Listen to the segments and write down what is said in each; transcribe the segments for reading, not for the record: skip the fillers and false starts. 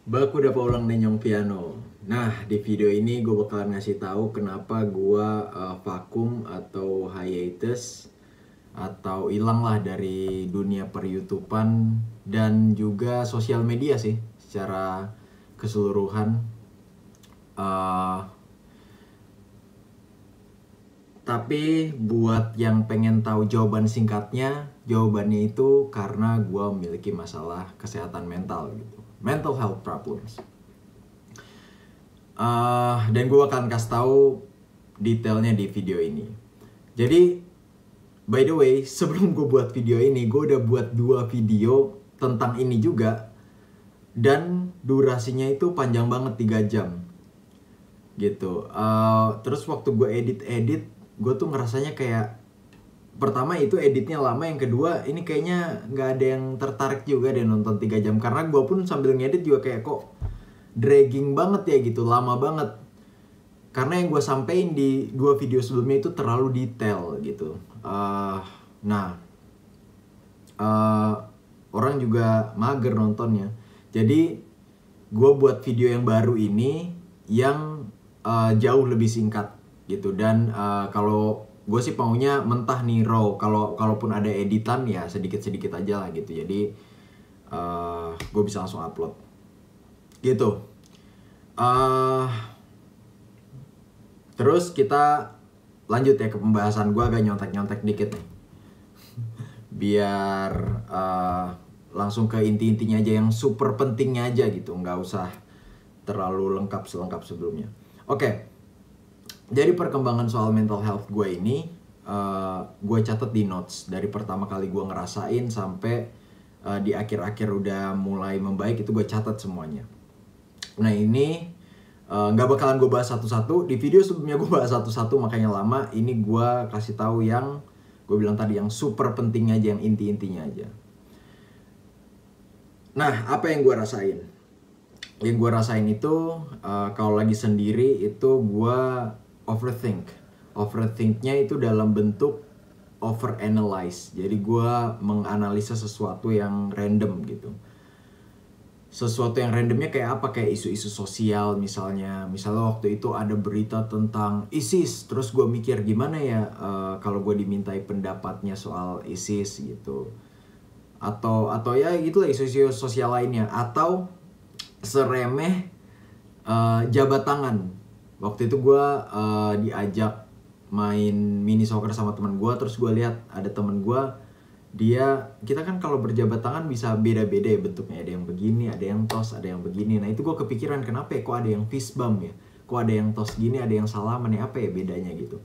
Baku udah ulang nenyong piano. Nah, di video ini gue bakalan ngasih tahu kenapa gue vakum atau hiatus atau hilang lah dari dunia per-YouTubean dan juga sosial media sih secara keseluruhan. Eh, tapi buat yang pengen tahu jawaban singkatnya, jawabannya itu karena gue memiliki masalah kesehatan mental gitu, mental health problems. Dan gue akan kasih tahu detailnya di video ini. Jadi, by the way, sebelum gue buat video ini, gue udah buat 2 video tentang ini juga. Dan durasinya itu panjang banget, 3 jam. Gitu. Terus waktu gue edit, gue tuh ngerasanya kayak, pertama itu editnya lama, yang kedua ini kayaknya nggak ada yang tertarik juga deh nonton 3 jam. Karena gue pun sambil ngedit juga kayak kok dragging banget ya gitu, lama banget. Karena yang gue sampein di 2 video sebelumnya itu terlalu detail gitu. Orang juga mager nontonnya. Jadi gue buat video yang baru ini yang jauh lebih singkat gitu. Dan kalau gue sih maunya mentah nih raw. Kalaupun ada editan ya sedikit-sedikit aja lah gitu. Jadi gue bisa langsung upload gitu. Terus kita lanjut ya ke pembahasan. Gue agak nyontek-nyontek dikit nih biar langsung ke inti-intinya aja, yang super pentingnya aja gitu, nggak usah terlalu selengkap sebelumnya. Oke. Jadi perkembangan soal mental health gue ini gue catat di notes dari pertama kali gue ngerasain sampai di akhir-akhir udah mulai membaik, itu gue catat semuanya. Nah ini nggak bakalan gue bahas satu-satu. Di video sebelumnya gue bahas satu-satu, makanya lama. Ini gue kasih tahu yang gue bilang tadi, yang super pentingnya aja, yang inti-intinya aja. Nah, apa yang gue rasain? Yang gue rasain itu kalau lagi sendiri itu gue overthink. Overthinknya itu dalam bentuk overanalyze. Jadi gue menganalisa sesuatu yang random gitu. Sesuatu yang randomnya kayak apa? Kayak isu-isu sosial misalnya. Misalnya waktu itu ada berita tentang ISIS. Terus gue mikir gimana ya kalau gue dimintai pendapatnya soal ISIS gitu. Atau ya gitulah isu-isu sosial lainnya. Atau seremeh jabat tangan. Waktu itu gue diajak main mini soccer sama teman gue. Terus gue lihat ada teman gue, kita kan kalau berjabat tangan bisa beda-beda ya bentuknya. Ada yang begini, ada yang tos, ada yang begini. Nah itu gue kepikiran, kenapa ya kok ada yang fist bump ya, kok ada yang tos gini, ada yang salaman ya, apa ya bedanya gitu.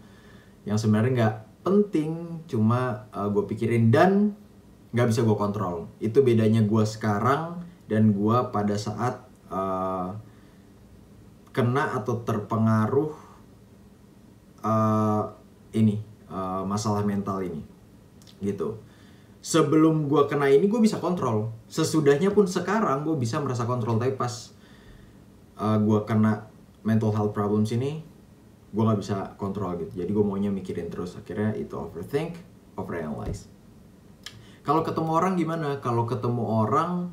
Yang sebenarnya nggak penting, cuma gue pikirin dan nggak bisa gue kontrol. Itu bedanya gue sekarang dan gue pada saat kena atau terpengaruh masalah mental ini gitu. Sebelum gue kena ini gue bisa kontrol. Sesudahnya pun sekarang gue bisa merasa kontrol. Tapi pas gue kena mental health problems ini, gue gak bisa kontrol gitu. Jadi gue maunya mikirin terus. Akhirnya itu overthink, overanalyze. Kalau ketemu orang gimana? Kalau ketemu orang,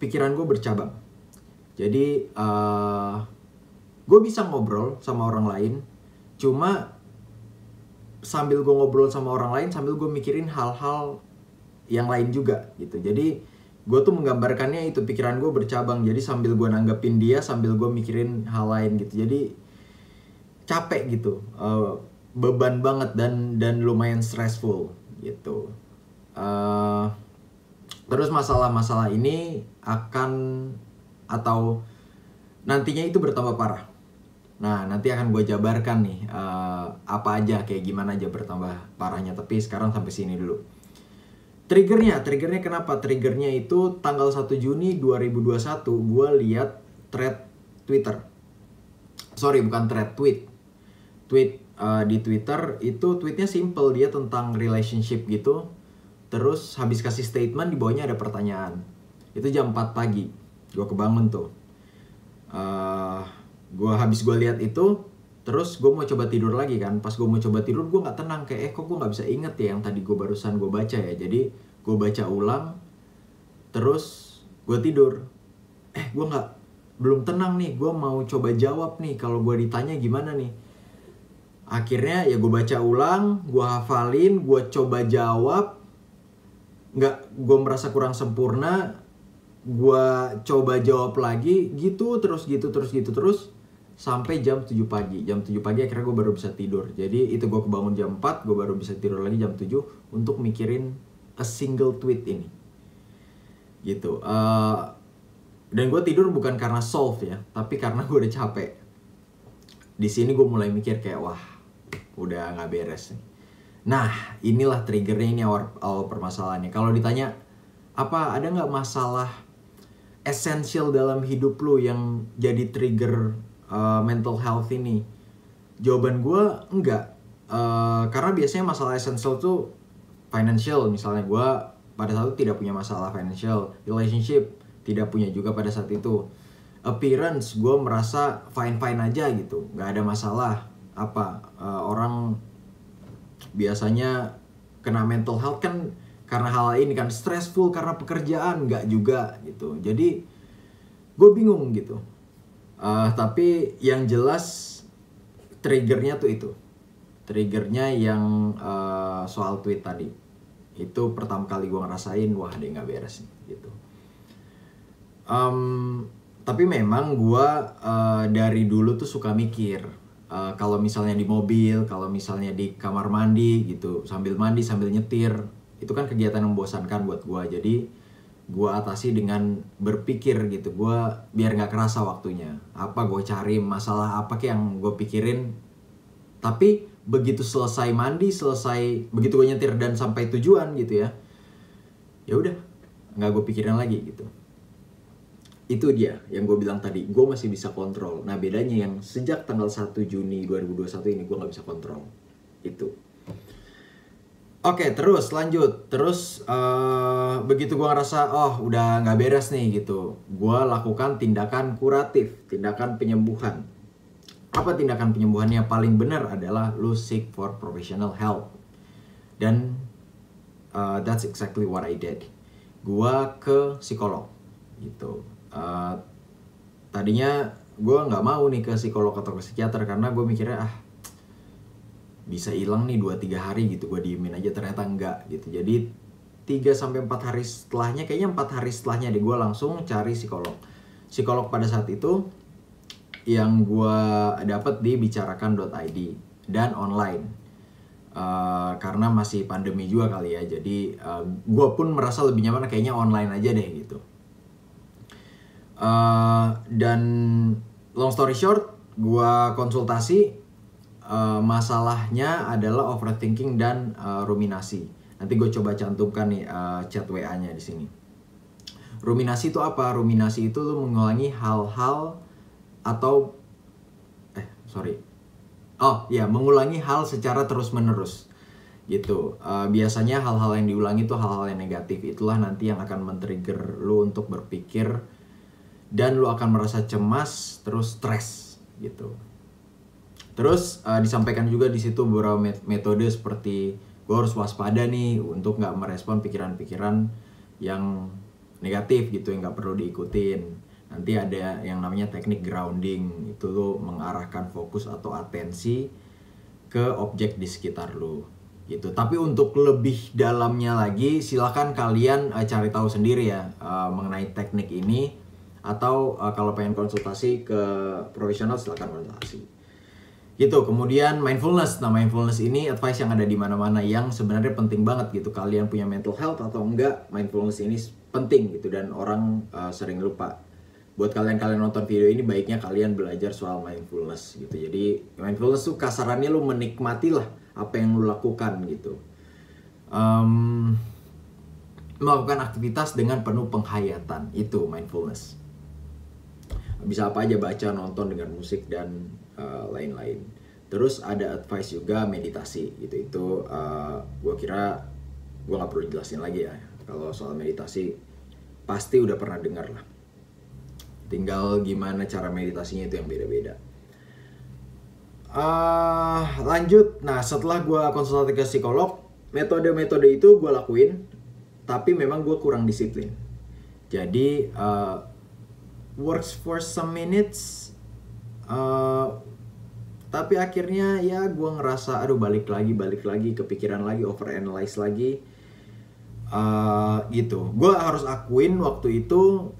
pikiran gue bercabang. Jadi gue bisa ngobrol sama orang lain. Cuma sambil gue ngobrol sama orang lain, sambil gue mikirin hal-hal yang lain juga gitu. Jadi gue tuh menggambarkannya itu, pikiran gue bercabang. Jadi sambil gue nanggepin dia, sambil gue mikirin hal lain gitu. Jadi capek gitu, beban banget dan lumayan stressful gitu. Terus masalah-masalah ini akan atau nantinya itu bertambah parah. Nah nanti akan gue jabarkan nih apa aja, kayak gimana aja bertambah parahnya. Tapi sekarang sampai sini dulu. Triggernya kenapa? Triggernya itu tanggal 1 Juni 2021 gue lihat thread Twitter. Sorry, bukan thread, tweet. Tweet di Twitter itu tweetnya simple, dia tentang relationship gitu. Terus habis kasih statement, di bawahnya ada pertanyaan. Itu jam 4 pagi. Gue kebangun tuh. Habis gue lihat itu, terus gue mau coba tidur lagi kan. Pas gue mau coba tidur, gue gak tenang. Kayak kok gue gak bisa inget ya yang tadi barusan gue baca ya. Jadi gue baca ulang, terus gue tidur. Gue belum tenang nih, gue mau coba jawab nih, kalau gue ditanya gimana nih. Akhirnya ya gue baca ulang, gue hafalin, gue coba jawab. Gue merasa kurang sempurna, gue coba jawab lagi, gitu terus sampai jam 7 pagi. Jam 7 pagi akhirnya gue baru bisa tidur. Jadi itu gue kebangun jam 4, gue baru bisa tidur lagi jam 7 untuk mikirin a single tweet ini. Gitu. Dan gue tidur bukan karena solve ya, tapi karena gue udah capek. Di sini gue mulai mikir kayak, wah, udah nggak beres nih. Nah, inilah triggernya, ini awal permasalahannya. Kalau ditanya, ada nggak masalah esensial dalam hidup lu yang jadi trigger mental health ini? Jawaban gue enggak. Karena biasanya masalah esensial tuh financial. Misalnya gue pada saat itu tidak punya masalah financial. Relationship tidak punya juga pada saat itu. Appearance gue merasa fine-fine aja gitu, nggak ada masalah. Orang biasanya kena mental health kan karena hal ini kan, stressful karena pekerjaan, nggak juga gitu. Jadi gue bingung gitu. Tapi yang jelas triggernya tuh itu. Triggernya yang soal tweet tadi. Itu pertama kali gue ngerasain, wah deh nggak beres nih gitu. Tapi memang gue dari dulu tuh suka mikir. Kalau misalnya di mobil, kalau misalnya di kamar mandi gitu, sambil mandi sambil nyetir, itu kan kegiatan yang membosankan buat gue. Jadi gue atasi dengan berpikir gitu, gue biar nggak kerasa waktunya. Gue cari masalah apa yang gue pikirin. Tapi begitu selesai mandi, begitu gue nyetir dan sampai tujuan gitu ya udah nggak gue pikirin lagi gitu. Itu dia yang gue bilang tadi, gue masih bisa kontrol. Nah bedanya yang sejak tanggal 1 Juni 2021 ini gue gak bisa kontrol. Itu. Oke, terus lanjut. Terus begitu gue ngerasa udah gak beres nih gitu, gue lakukan tindakan kuratif, tindakan penyembuhan. Apa tindakan penyembuhan yang paling benar adalah lu seek for professional help. Dan that's exactly what I did. Gue ke psikolog gitu. Tadinya gue nggak mau nih ke psikolog atau ke psikiater karena gue mikirnya bisa hilang nih 2-3 hari gitu, gue diemin aja. Ternyata enggak gitu. Jadi 3-4 hari setelahnya, kayaknya 4 hari setelahnya gue langsung cari psikolog. Psikolog pada saat itu yang gue dapet di bicarakan.id dan online. Karena masih pandemi juga kali ya, jadi gue pun merasa lebih nyaman kayaknya online aja deh gitu. Dan long story short, gue konsultasi. Masalahnya adalah overthinking dan ruminasi. Nanti gue coba cantumkan nih chat WA-nya di sini. Ruminasi itu apa? Ruminasi itu lu mengulangi hal-hal atau mengulangi hal secara terus-menerus gitu. Biasanya hal-hal yang diulangi itu hal-hal yang negatif. Itulah nanti yang akan men-trigger lu untuk berpikir, dan lu akan merasa cemas, terus stres gitu. Terus disampaikan juga di situ beberapa metode seperti gue harus waspada nih untuk nggak merespon pikiran-pikiran yang negatif gitu, yang nggak perlu diikutin. Nanti ada yang namanya teknik grounding, itu lu mengarahkan fokus atau atensi ke objek di sekitar lu gitu. Tapi untuk lebih dalamnya lagi, silakan kalian cari tahu sendiri ya mengenai teknik ini. Atau kalau pengen konsultasi ke profesional, silakan konsultasi gitu. Kemudian mindfulness. Nah, mindfulness ini advice yang ada di mana-mana, yang sebenarnya penting banget gitu. Kalian punya mental health atau enggak, mindfulness ini penting gitu, dan orang sering lupa. Buat kalian nonton video ini, baiknya kalian belajar soal mindfulness gitu. Jadi mindfulness tuh kasarannya lu menikmati lah apa yang lu lakukan gitu. Melakukan aktivitas dengan penuh penghayatan, itu mindfulness. Bisa apa aja, baca, nonton, dengar musik, dan lain-lain. Terus ada advice juga meditasi gitu. Itu gue kira gue gak perlu jelasin lagi ya. Kalau soal meditasi pasti udah pernah dengar lah. Tinggal gimana cara meditasinya itu yang beda-beda. Lanjut. Nah, setelah gue konsultasi ke psikolog, metode-metode itu gue lakuin, tapi memang gue kurang disiplin. Jadi works for some minutes, tapi akhirnya ya gue ngerasa aduh balik lagi kepikiran lagi, overanalyze lagi, gitu. Gue harus akuin waktu itu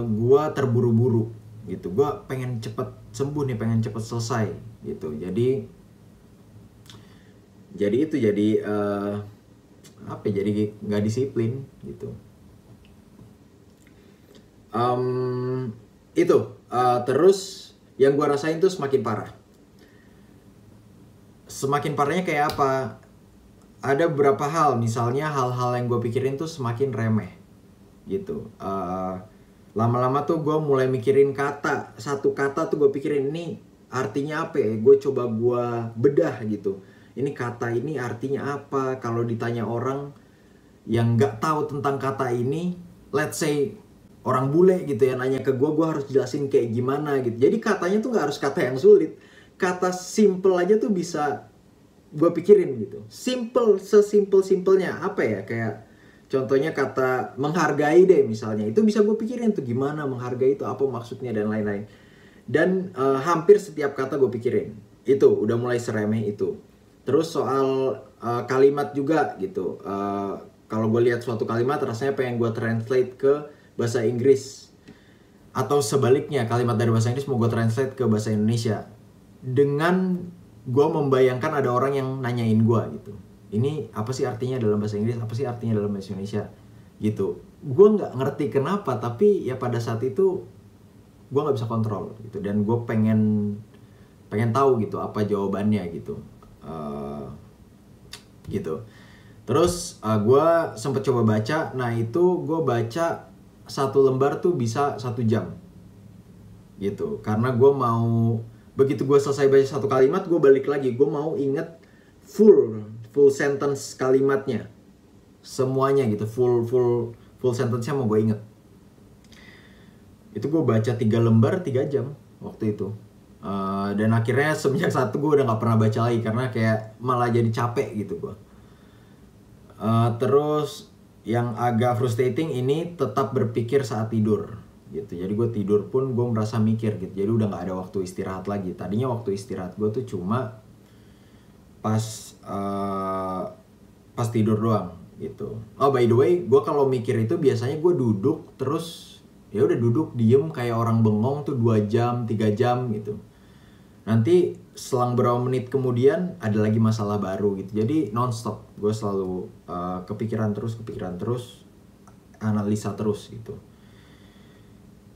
gue terburu-buru gitu. Gue pengen cepet sembuh nih, pengen cepet selesai gitu. Jadi apa ya, jadi nggak disiplin gitu. Terus yang gue rasain tuh semakin parah. Semakin parahnya kayak apa? Ada beberapa hal, misalnya hal-hal yang gue pikirin tuh semakin remeh gitu. Lama-lama tuh gue mulai mikirin kata, satu kata tuh gue pikirin ini artinya apa ya? Gue coba gue bedah gitu. Ini kata ini artinya apa? Kalau ditanya orang yang nggak tahu tentang kata ini, let's say orang bule gitu ya, nanya ke gue harus jelasin kayak gimana gitu. Jadi katanya tuh nggak harus kata yang sulit, kata simple aja tuh bisa gue pikirin gitu. Simple, sesimpel-simpelnya apa ya, kayak contohnya kata menghargai deh misalnya, itu bisa gue pikirin tuh gimana menghargai itu, apa maksudnya dan lain-lain. Dan hampir setiap kata gue pikirin. Itu udah mulai seremeh itu. Terus soal kalimat juga gitu. Kalau gue lihat suatu kalimat rasanya pengen gue translate ke bahasa Inggris, atau sebaliknya kalimat dari bahasa Inggris mau gue translate ke bahasa Indonesia, dengan gue membayangkan ada orang yang nanyain gue gitu, ini apa sih artinya dalam bahasa Inggris, apa sih artinya dalam bahasa Indonesia gitu. Gue nggak ngerti kenapa, tapi ya pada saat itu gue nggak bisa kontrol gitu, dan gue pengen tahu gitu apa jawabannya gitu. Gitu. Terus gue sempet coba baca. Nah itu gue baca satu lembar tuh bisa 1 jam gitu, karena gue mau, begitu gue selesai baca satu kalimat, gue balik lagi, gue mau inget full sentence kalimatnya semuanya gitu, full sentence-nya mau gue inget. Itu gue baca 3 lembar 3 jam waktu itu. Dan akhirnya semenjak satu gue udah gak pernah baca lagi, karena kayak malah jadi capek gitu gue. Terus yang agak frustrating ini tetap berpikir saat tidur gitu. Jadi gue tidur pun gue merasa mikir gitu. Jadi udah gak ada waktu istirahat lagi. Tadinya waktu istirahat gue tuh cuma pas tidur doang gitu. Oh by the way, gue kalau mikir itu biasanya gue duduk terus, ya udah duduk diem kayak orang bengong tuh 2 jam 3 jam gitu. Nanti selang beberapa menit kemudian ada lagi masalah baru gitu. Jadi nonstop gue selalu kepikiran terus, analisa terus gitu.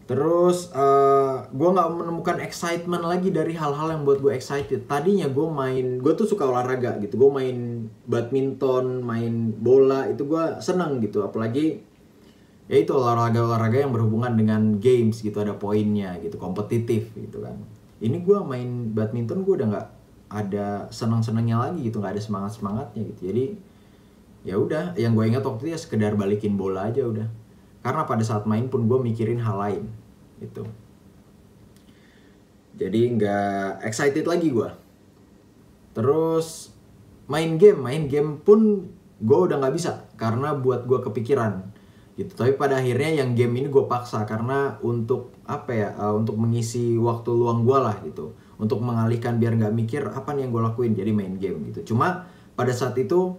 Terus gue nggak menemukan excitement lagi dari hal-hal yang buat gue excited. Tadinya gue tuh suka olahraga gitu. Gue main badminton, main bola, itu gue seneng gitu. Apalagi ya itu olahraga yang berhubungan dengan games gitu, ada poinnya gitu, kompetitif gitu kan. Ini gue main badminton gue udah nggak ada seneng-senengnya lagi gitu, nggak ada semangatnya gitu. Jadi ya udah, yang gue ingat waktu itu ya sekedar balikin bola aja udah. Karena pada saat main pun gue mikirin hal lain gitu. Jadi nggak excited lagi gue. Terus main game pun gue udah nggak bisa karena buat gue kepikiran gitu. Tapi pada akhirnya yang game ini gue paksa karena untuk untuk mengisi waktu luang gue lah gitu, untuk mengalihkan biar nggak mikir apa nih yang gue lakuin, jadi main game gitu. Cuma pada saat itu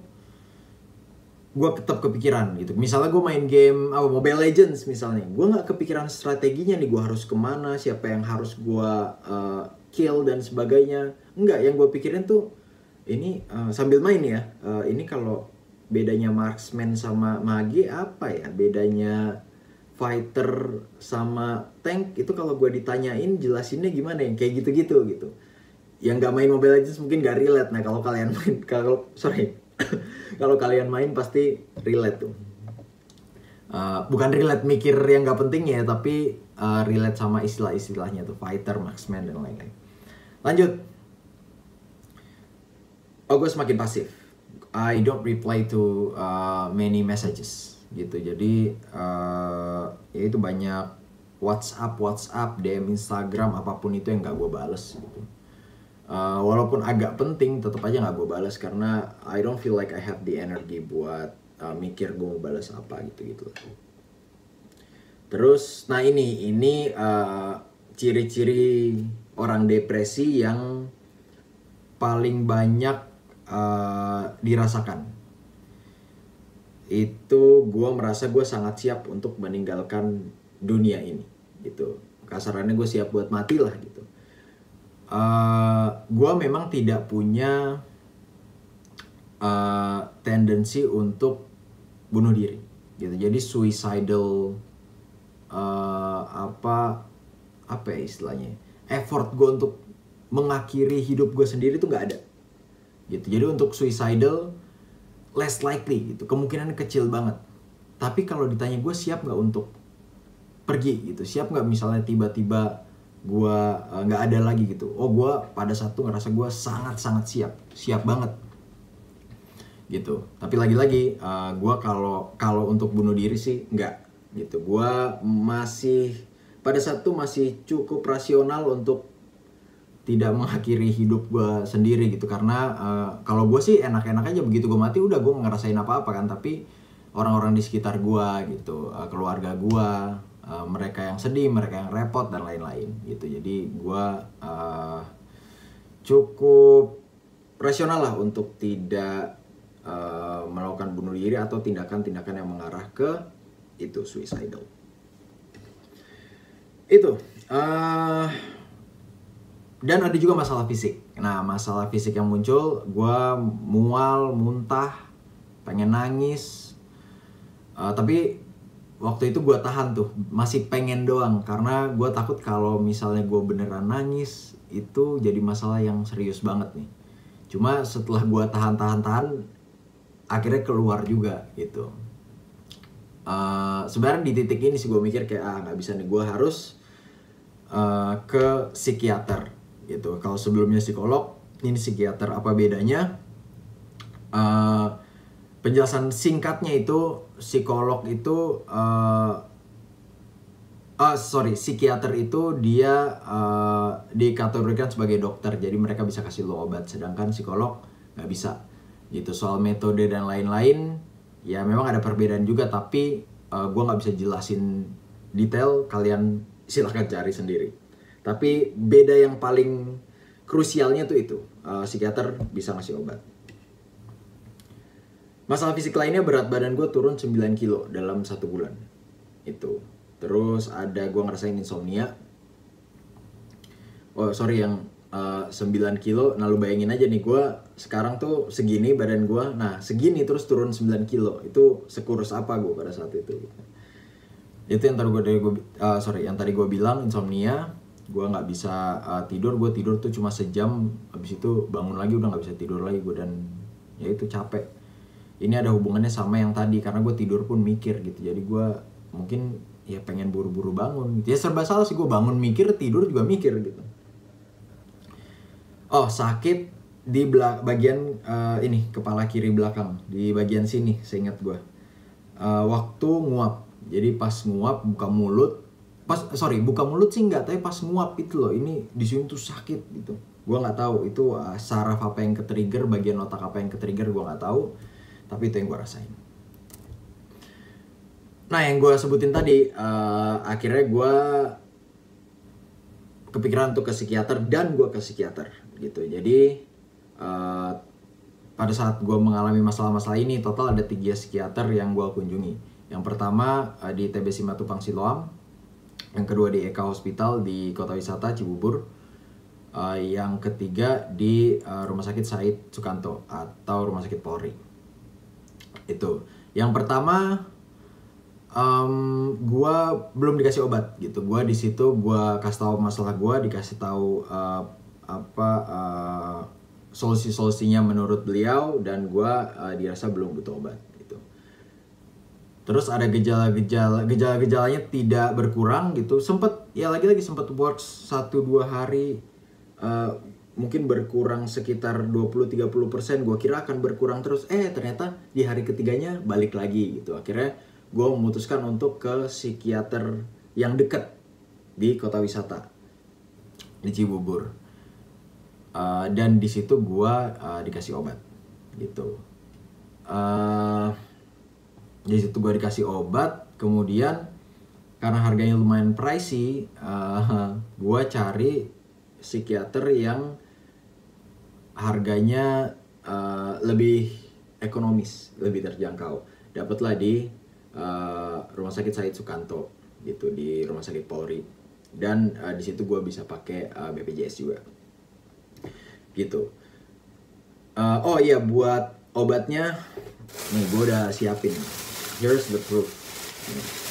gue tetap kepikiran gitu. Misalnya gue main game Mobile Legends misalnya, gue nggak kepikiran strateginya nih, gue harus kemana, siapa yang harus gue kill dan sebagainya. Enggak, yang gue pikirin tuh ini sambil main ya, ini kalau bedanya marksman sama mage apa ya, bedanya fighter sama tank itu kalau gue ditanyain jelasinnya gimana ya, kayak gitu-gitu gitu. Yang nggak main Mobile Legends mungkin gak relate. Nah kalau kalian main, kalau kalian main pasti relate tuh. Bukan relate mikir yang nggak penting ya, tapi relate sama istilah-istilahnya tuh, fighter, marksman dan lain-lain. Lanjut. Gue semakin pasif. I don't reply to many messages gitu. Jadi ya itu banyak WhatsApp, DM Instagram, apapun itu yang gak gue bales gitu. Walaupun agak penting, tetap aja gak gue bales karena I don't feel like I have the energy buat mikir gue mau bales apa gitu. Terus, nah ini ciri-ciri orang depresi yang paling banyak dirasakan. Itu gue merasa gue sangat siap untuk meninggalkan dunia ini, gitu. Kasarannya gue siap buat mati lah, gitu. Gue memang tidak punya tendensi untuk bunuh diri, gitu. Jadi suicidal apa ya istilahnya, effort gue untuk mengakhiri hidup gue sendiri tuh nggak ada, gitu. Jadi untuk suicidal less likely, gitu, kemungkinan kecil banget. Tapi kalau ditanya gue siap nggak untuk pergi, gitu, siap nggak misalnya tiba-tiba gue nggak ada lagi, gitu. Oh, gue pada saat itu ngerasa gue sangat siap banget, gitu. Tapi lagi-lagi gue kalau untuk bunuh diri sih nggak, gitu. Gue masih pada saat itu masih cukup rasional untuk tidak mengakhiri hidup gue sendiri, gitu. Karena kalau gue sih enak-enak aja, begitu gue mati udah gue ngerasain apa-apa kan. Tapi orang-orang di sekitar gue, gitu, keluarga gue, mereka yang sedih, mereka yang repot dan lain-lain, gitu. Jadi gue cukup rasional lah untuk tidak melakukan bunuh diri atau tindakan-tindakan yang mengarah ke itu suicidal. Itu dan ada juga masalah fisik. Nah, masalah fisik yang muncul, gue mual, muntah, pengen nangis. Tapi waktu itu gue tahan tuh, masih pengen doang. Karena gue takut kalau misalnya gue beneran nangis, itu jadi masalah yang serius banget nih. Cuma setelah gue tahan, akhirnya keluar juga, gitu. Sebenarnya di titik ini sih gue mikir kayak nggak bisa nih, gue harus ke psikiater, gitu. Kalau sebelumnya psikolog, ini psikiater. Apa bedanya? Penjelasan singkatnya itu psikolog itu psikiater itu dia dikategorikan sebagai dokter, jadi mereka bisa kasih lo obat, sedangkan psikolog nggak bisa, gitu. Soal metode dan lain-lain ya memang ada perbedaan juga, tapi gue nggak bisa jelasin detail, kalian silahkan cari sendiri. Tapi beda yang paling krusialnya tuh itu, psikiater bisa ngasih obat. Masalah fisik lainnya, berat badan gue turun 9 kilo dalam 1 bulan itu. Terus ada gue ngerasain insomnia. Yang 9 kilo. Nah, lu bayangin aja nih, gue sekarang tuh segini badan gue. Nah, segini terus turun 9 kilo. Itu sekurus apa gue pada saat itu. Itu yang tadi gue bilang, insomnia. Gue nggak bisa tidur. Gue tidur tuh cuma sejam, habis itu bangun lagi udah nggak bisa tidur lagi gue, dan ya itu capek. Ini ada hubungannya sama yang tadi, karena gue tidur pun mikir, gitu. Jadi gue mungkin ya pengen buru-buru bangun, gitu. Ya serba salah sih, gue bangun mikir, tidur juga mikir, gitu. Oh, sakit di bagian ini, kepala kiri belakang, di bagian sini, seingat gue. Waktu nguap, jadi pas nguap buka mulut, buka mulut sih enggak, tapi pas nguap itu loh, ini di sini tuh sakit, gitu. Gue nggak tahu itu saraf apa yang ke-trigger, bagian otak apa yang ke-trigger, gue nggak tahu. Tapi itu yang gue rasain. Nah, yang gue sebutin tadi, akhirnya gue kepikiran untuk ke psikiater, dan gue ke psikiater, gitu. Jadi pada saat gue mengalami masalah-masalah ini, total ada 3 psikiater yang gue kunjungi. Yang pertama di TBC Matupang Siloam, yang kedua di Eka Hospital di Kota Wisata Cibubur, yang ketiga di Rumah Sakit Said Sukanto atau Rumah Sakit Polri. Itu yang pertama, gue belum dikasih obat, gitu. Gue di situ gue kasih tahu masalah gue, dikasih tahu solusi-solusinya menurut beliau, dan gue dirasa belum butuh obat, gitu. Terus ada gejalanya tidak berkurang, gitu. Sempet works 1-2 hari, mungkin berkurang sekitar 20-30%. Gue kira akan berkurang terus, ternyata di hari ketiganya balik lagi, gitu. Akhirnya gue memutuskan untuk ke psikiater yang dekat di Kota Wisata di Cibubur, dan di situ gue dikasih obat, gitu. Di situ gue dikasih obat, kemudian karena harganya lumayan pricey, gue cari psikiater yang harganya lebih ekonomis, lebih terjangkau. Dapatlah di Rumah Sakit Said Sukanto gitu, di Rumah Sakit Polri, dan di situ gue bisa pakai BPJS juga gitu. Oh iya, buat obatnya nih gue udah siapin. Here's the proof. Nih.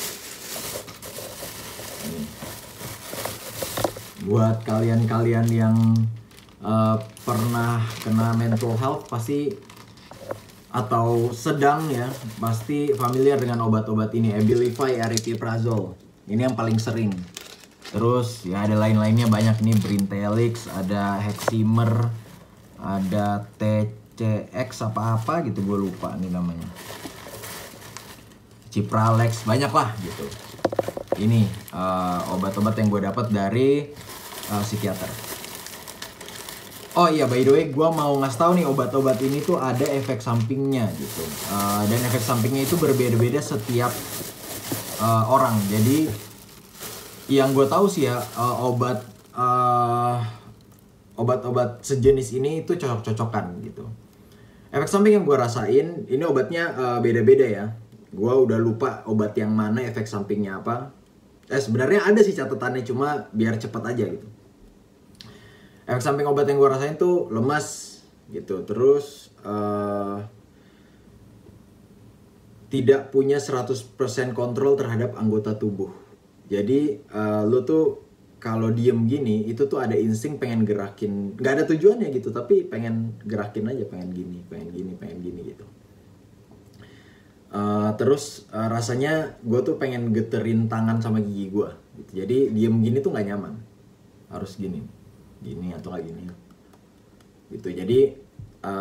Buat kalian-kalian yang pernah kena mental health pasti, atau sedang ya, pasti familiar dengan obat-obat ini. Abilify, Aripiprazole, ini yang paling sering. Terus ya ada lain-lainnya banyak nih, Brintelix, ada Heximer, ada TCX apa-apa gitu, gue lupa nih namanya, Cipralex, banyak lah gitu. Ini obat-obat yang gue dapat dari psikiater. Oh iya, by the way, gue mau ngasih tahu nih, obat-obat ini tuh ada efek sampingnya gitu. Dan efek sampingnya itu berbeda-beda setiap orang. Jadi yang gue tahu sih ya, obat-obat sejenis ini itu cocok-cocokan gitu. Efek samping yang gue rasain, ini obatnya beda-beda ya. Gue udah lupa obat yang mana efek sampingnya apa. Sebenarnya ada sih catatannya, cuma biar cepat aja gitu. Efek samping obat yang gue rasain tuh lemas gitu. Terus tidak punya 100% kontrol terhadap anggota tubuh. Jadi lo tuh kalau diem gini, itu tuh ada insting pengen gerakin. Gak ada tujuannya gitu, tapi pengen gerakin aja, pengen gini, pengen gini, pengen gini gitu. Terus rasanya gue tuh pengen geterin tangan sama gigi gue gitu. Jadi diem gini tuh gak nyaman. Harus gini atau nggak gini gitu. Jadi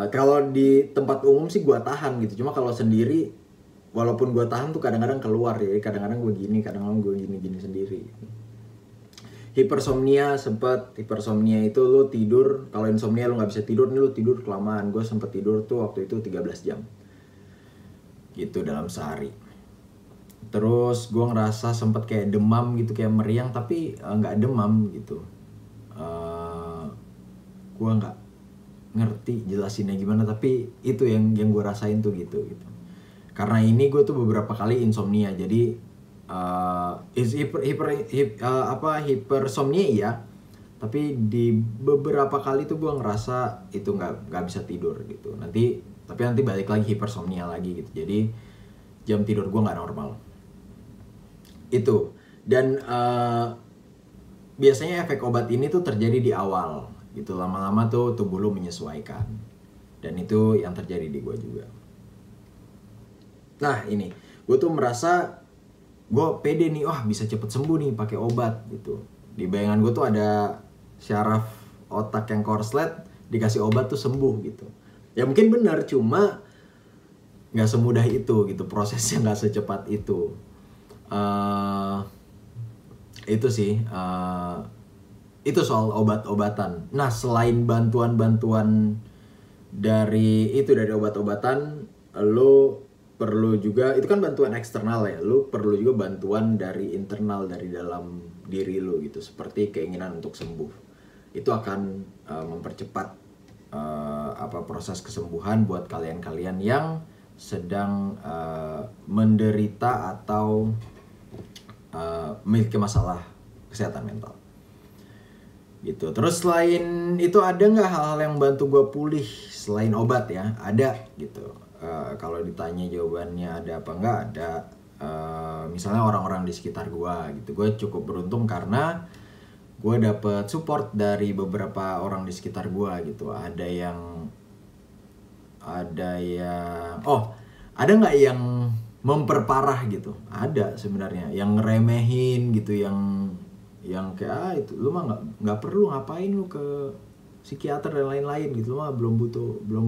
kalau di tempat umum sih gue tahan gitu, cuma kalau sendiri walaupun gue tahan tuh kadang-kadang keluar ya, kadang-kadang gue gini, kadang-kadang gue gini sendiri. Hipersomnia, sempet hipersomnia itu lo tidur, kalau insomnia lo nggak bisa tidur nih, lo tidur kelamaan. Gue sempet tidur tuh waktu itu 13 jam gitu dalam sehari. Terus gue ngerasa sempet kayak demam gitu, kayak meriang, tapi nggak demam gitu. Gue nggak ngerti jelasinnya gimana, tapi itu yang gue rasain tuh gitu. Karena ini gue tuh beberapa kali insomnia, jadi hipersomnia iya, tapi di beberapa kali tuh gue ngerasa itu nggak bisa tidur gitu. Tapi nanti balik lagi hipersomnia lagi gitu. Jadi jam tidur gue nggak normal itu. Dan biasanya efek obat ini tuh terjadi di awal gitu, lama-lama tuh tubuh lu menyesuaikan, dan itu yang terjadi di gue juga. Nah ini, gue tuh merasa gue pede nih, wah bisa cepet sembuh nih pakai obat gitu. Di bayangan gue tuh ada syaraf otak yang korslet, dikasih obat tuh sembuh gitu. Ya mungkin benar, cuma nggak semudah itu gitu, prosesnya nggak secepat itu. Itu sih. Itu soal obat-obatan. Nah, selain bantuan-bantuan dari obat-obatan, lo perlu juga, itu kan bantuan eksternal ya, lo perlu juga bantuan dari internal, dari dalam diri lo gitu, seperti keinginan untuk sembuh. Itu akan mempercepat proses kesembuhan buat kalian-kalian yang sedang menderita atau memiliki masalah kesehatan mental gitu. Terus selain itu ada nggak hal-hal yang bantu gue pulih selain obat ya? Ada gitu. Kalau ditanya jawabannya ada apa nggak, ada. Misalnya orang-orang di sekitar gue gitu. Gue cukup beruntung karena gue dapet support dari beberapa orang di sekitar gue gitu. Ada yang ada nggak yang memperparah gitu? Ada sebenarnya, yang ngeremehin gitu, yang kayak itu lu mah nggak perlu, ngapain lu ke psikiater dan lain-lain gitu, lu mah belum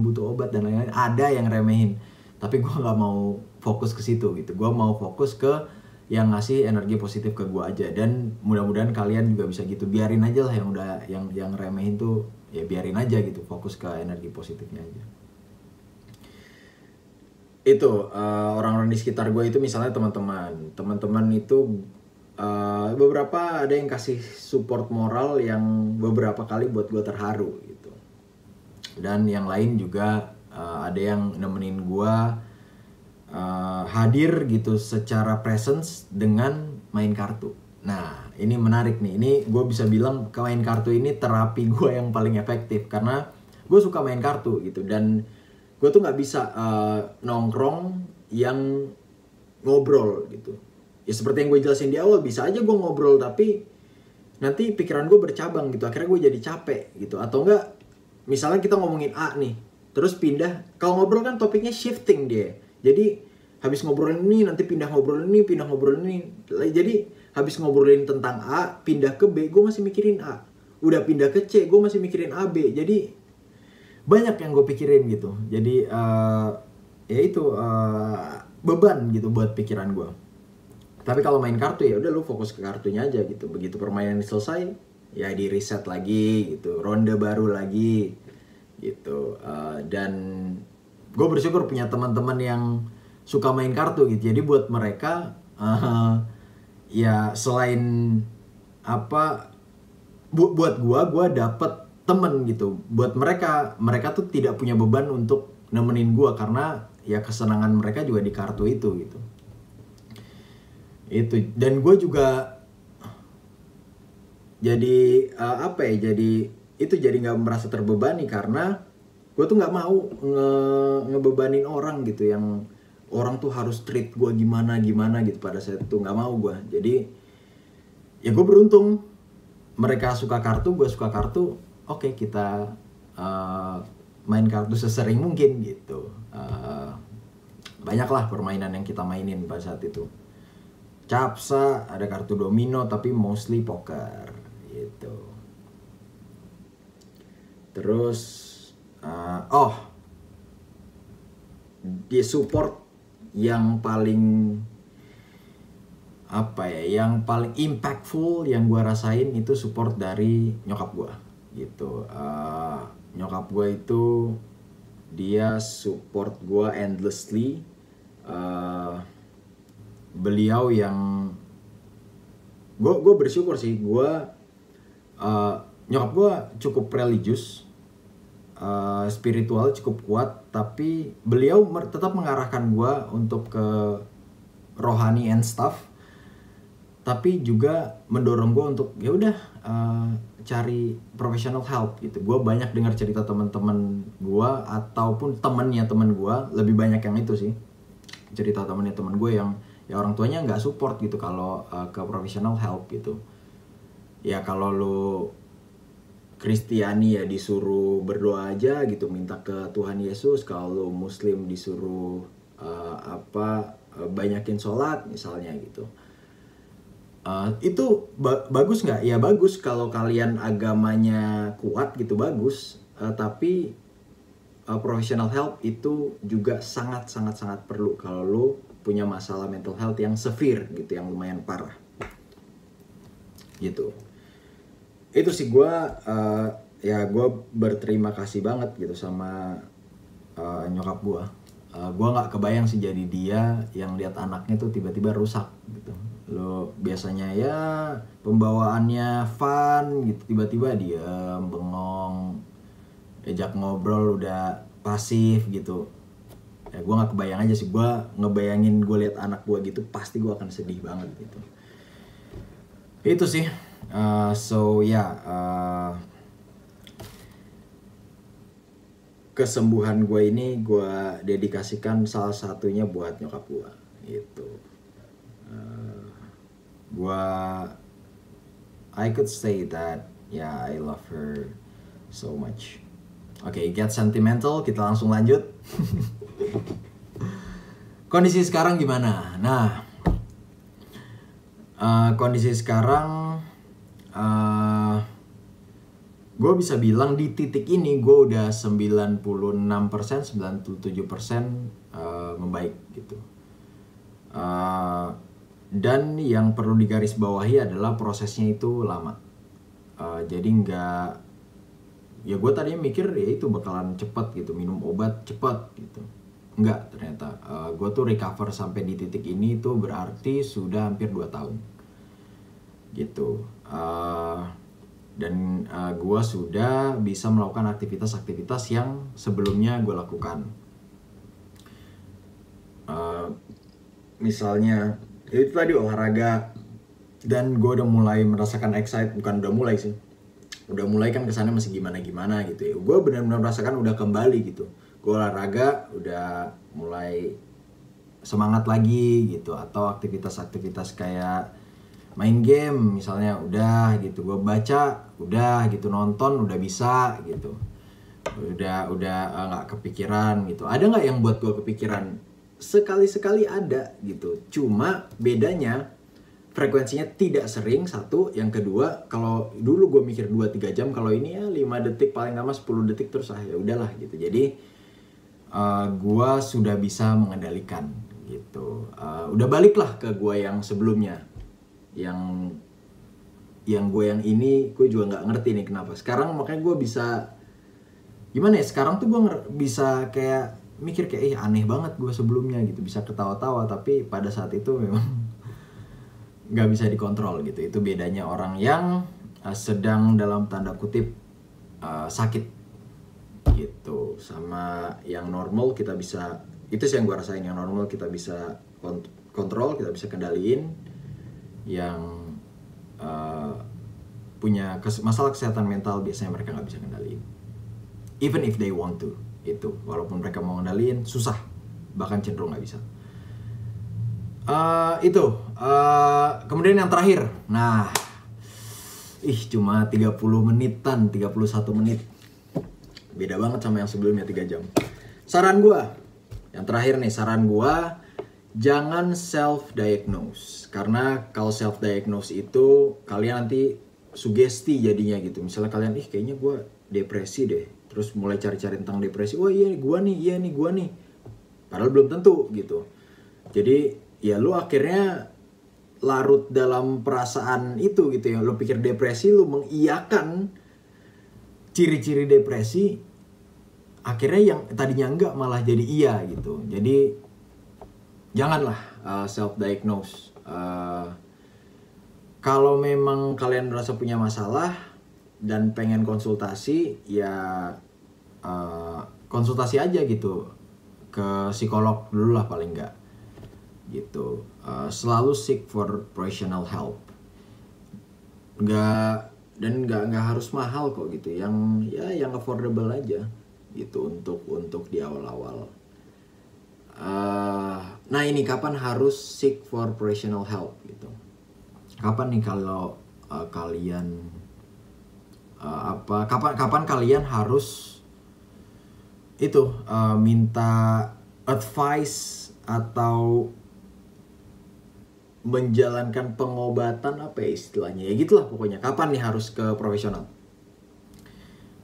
butuh obat dan lain-lain. Ada yang remehin, tapi gue nggak mau fokus ke situ gitu. Gue mau fokus ke yang ngasih energi positif ke gue aja, dan mudah-mudahan kalian juga bisa gitu. Biarin aja lah yang remehin tuh, ya biarin aja gitu, fokus ke energi positifnya aja. Itu orang-orang di sekitar gue itu, misalnya teman-teman itu beberapa ada yang kasih support moral yang beberapa kali buat gue terharu gitu. Dan yang lain juga ada yang nemenin gue hadir gitu secara presence dengan main kartu. Nah ini menarik nih, ini gue bisa bilang main kartu ini terapi gue yang paling efektif karena gue suka main kartu gitu. Dan gue tuh nggak bisa nongkrong yang ngobrol gitu. Ya seperti yang gue jelasin di awal, bisa aja gue ngobrol tapi nanti pikiran gue bercabang gitu, akhirnya gue jadi capek gitu. Atau enggak, misalnya kita ngomongin A nih, terus pindah, kalau ngobrol kan topiknya shifting dia. Jadi habis ngobrolin ini, nanti pindah ngobrolin ini, pindah ngobrolin ini. Jadi habis ngobrolin tentang A, pindah ke B, gue masih mikirin A. Udah pindah ke C, gue masih mikirin A, B. Jadi banyak yang gue pikirin gitu. Jadi ya itu beban gitu buat pikiran gue. Tapi kalau main kartu ya udah lu fokus ke kartunya aja gitu. Begitu permainan selesai, ya di reset lagi gitu, ronde baru lagi gitu. Dan gue bersyukur punya teman-teman yang suka main kartu gitu. Jadi buat mereka ya selain apa, buat gue dapet temen gitu. Buat mereka tuh tidak punya beban untuk nemenin gue karena ya kesenangan mereka juga di kartu itu gitu. Itu, dan gue juga jadi apa ya, jadi itu jadi nggak merasa terbebani karena gue tuh nggak mau ngebebanin orang gitu, yang orang tuh harus treat gue gimana gitu pada saat itu, nggak mau gue. Jadi ya gue beruntung, mereka suka kartu, gue suka kartu, oke, kita main kartu sesering mungkin gitu. Banyaklah permainan yang kita mainin pada saat itu. Capsa, ada kartu domino, tapi mostly poker gitu. Terus di support yang paling apa ya, yang paling impactful yang gue rasain itu support dari nyokap gue gitu. Nyokap gue itu dia support gue endlessly. Beliau yang gue bersyukur sih, nyokap gue cukup religius, spiritual cukup kuat, tapi beliau tetap mengarahkan gue untuk ke rohani and stuff, tapi juga mendorong gue untuk ya udah cari professional help gitu. Gue banyak dengar cerita teman-teman gue ataupun temennya teman gue, lebih banyak yang itu sih, cerita temennya teman gue yang ya orang tuanya nggak support gitu kalau ke professional help gitu. Ya kalau lu Kristiani ya disuruh berdoa aja gitu, minta ke Tuhan Yesus. Kalau lu Muslim disuruh banyakin sholat misalnya gitu. Itu bagus nggak? Ya bagus kalau kalian agamanya kuat gitu, bagus. Tapi professional help itu juga sangat perlu kalau lu punya masalah mental health yang severe gitu, yang lumayan parah gitu. Itu sih gue berterima kasih banget gitu sama nyokap gue. Gue nggak kebayang sih jadi dia yang lihat anaknya tuh tiba-tiba rusak gitu. Lo biasanya ya pembawaannya fun gitu, tiba-tiba diam, bengong, diajak ngobrol udah pasif gitu. Ya gue gak kebayang aja sih, gue ngebayangin gue lihat anak gue gitu pasti gue akan sedih banget gitu. Itu sih. Kesembuhan gue ini gue dedikasikan salah satunya buat nyokap gue gitu. I could say that I love her so much. Oke, get sentimental, kita langsung lanjut. Kondisi sekarang gimana? Nah, kondisi sekarang gue bisa bilang di titik ini gue udah 96%, 97% membaik gitu. Dan yang perlu digarisbawahi adalah prosesnya itu lama. Jadi ya gue tadinya mikir ya itu bakalan cepet gitu, minum obat cepet gitu. Enggak, ternyata gue tuh recover sampai di titik ini tuh berarti sudah hampir 2 tahun. gitu. Dan gue sudah bisa melakukan aktivitas-aktivitas yang sebelumnya gue lakukan. Misalnya itu tadi olahraga, dan gue udah mulai merasakan bukan udah mulai sih, udah mulai kan kesana masih gimana gitu ya. Gue benar-benar merasakan udah kembali gitu. Gue olahraga udah mulai semangat lagi gitu, atau aktivitas-aktivitas kayak main game misalnya udah gitu, gue baca udah gitu, nonton udah bisa gitu, udah nggak kepikiran gitu. Ada nggak yang buat gue kepikiran? Sekali-sekali ada gitu, cuma bedanya frekuensinya tidak sering, satu. Yang kedua, kalau dulu gue mikir 2-3 jam, kalau ini ya 5 detik paling lama 10 detik terus ya udahlah gitu. Jadi gue sudah bisa mengendalikan gitu. Udah balik lah ke gue yang sebelumnya. Yang gue yang ini gue juga nggak ngerti nih kenapa sekarang. Makanya gue bisa gimana ya, sekarang tuh gue bisa kayak mikir kayak aneh banget gue sebelumnya gitu, bisa ketawa-tawa, tapi pada saat itu memang nggak bisa dikontrol gitu. Itu bedanya orang yang sedang dalam tanda kutip sakit gitu, sama yang normal. Kita bisa, itu sih yang gue rasain, yang normal kita bisa kontrol, kita bisa kendaliin. Yang punya masalah kesehatan mental biasanya mereka nggak bisa kendaliin, even if they want to. Itu walaupun mereka mau kendaliin susah, bahkan cenderung nggak bisa. Kemudian yang terakhir, nah cuma 30 menitan, 31 menit, beda banget sama yang sebelumnya 3 jam. Saran gue yang terakhir nih, saran gue jangan self-diagnose. Karena kalau self-diagnose itu kalian nanti sugesti jadinya gitu. Misalnya kalian, kayaknya gue depresi deh. Terus mulai cari-cari tentang depresi. Oh iya gue nih. Padahal belum tentu gitu. Jadi ya lu akhirnya larut dalam perasaan itu gitu ya. Lu pikir depresi, lu mengiyakan ciri-ciri depresi. Akhirnya yang tadinya enggak malah jadi iya gitu. Jadi janganlah self-diagnose. Kalau memang kalian merasa punya masalah dan pengen konsultasi, ya konsultasi aja gitu ke psikolog dulu lah paling enggak gitu. Selalu seek for professional help. Nggak harus mahal kok gitu. Yang affordable aja gitu untuk di awal-awal. Nah ini kapan harus seek for professional help gitu? Kapan nih kalau kalian kapan kalian harus itu minta advice atau menjalankan pengobatan, apa ya istilahnya, ya gitulah pokoknya. Kapan nih harus ke profesional?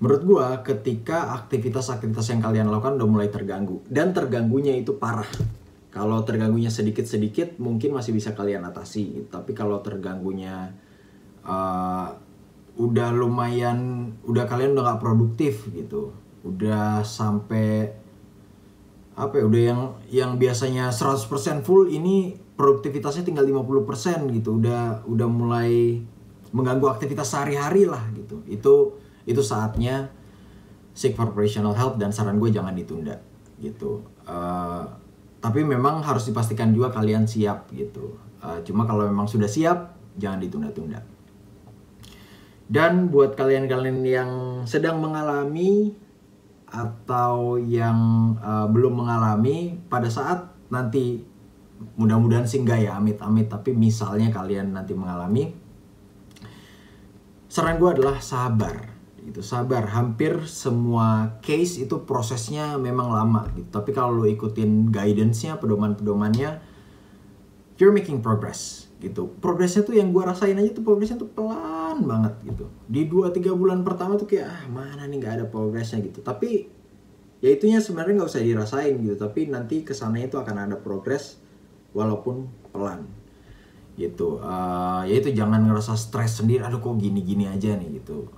Menurut gue ketika aktivitas-aktivitas yang kalian lakukan udah mulai terganggu, dan terganggunya itu parah. Kalau terganggunya sedikit-sedikit mungkin masih bisa kalian atasi gitu. Tapi kalau terganggunya udah lumayan, kalian udah gak produktif gitu, udah sampai udah yang biasanya 100% full, ini produktivitasnya tinggal 50% gitu, udah mulai mengganggu aktivitas sehari-hari lah gitu. Itu saatnya seek for professional help, dan saran gue jangan ditunda gitu. Tapi memang harus dipastikan juga kalian siap gitu. Cuma kalau memang sudah siap, jangan ditunda-tunda. Dan buat kalian-kalian yang sedang mengalami atau yang belum mengalami, pada saat nanti, mudah-mudahan sih enggak ya, amit-amit, tapi misalnya kalian nanti mengalami, saran gue adalah sabar. Gitu, sabar. Hampir semua case itu prosesnya memang lama gitu. Tapi kalau lo ikutin guidance-nya, pedoman-pedomannya, you're making progress gitu. Progresnya tuh yang gue rasain aja tuh, progresnya tuh pelan banget gitu. Di 2-3 bulan pertama tuh kayak mana nih gak ada progresnya gitu. Tapi ya itunya sebenarnya gak usah dirasain gitu. Tapi nanti kesananya itu akan ada progres walaupun pelan gitu. Ya itu, jangan ngerasa stres sendiri, aduh kok gini-gini aja nih gitu.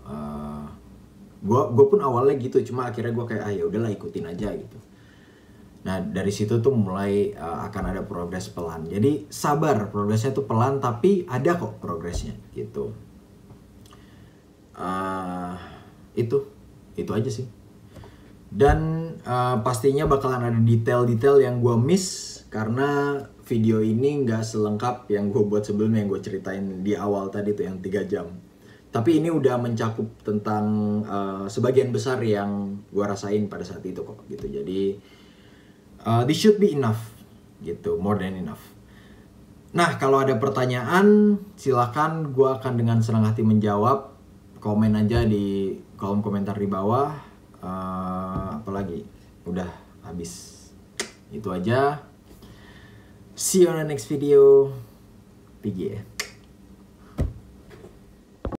Gue pun awalnya gitu, cuma akhirnya gue kayak ya udahlah ikutin aja gitu. Nah dari situ tuh mulai akan ada progres pelan. Jadi sabar, progresnya tuh pelan tapi ada kok progresnya gitu. Itu aja sih. Dan pastinya bakalan ada detail-detail yang gue miss karena video ini nggak selengkap yang gue buat sebelumnya, yang gue ceritain di awal tadi tuh yang 3 jam. Tapi ini udah mencakup tentang sebagian besar yang gue rasain pada saat itu kok gitu. Jadi this should be enough gitu, more than enough. Nah kalau ada pertanyaan silakan, gue akan dengan senang hati menjawab. Komen aja di kolom komentar di bawah. Apalagi udah habis, itu aja. See you on the next video. PG ya.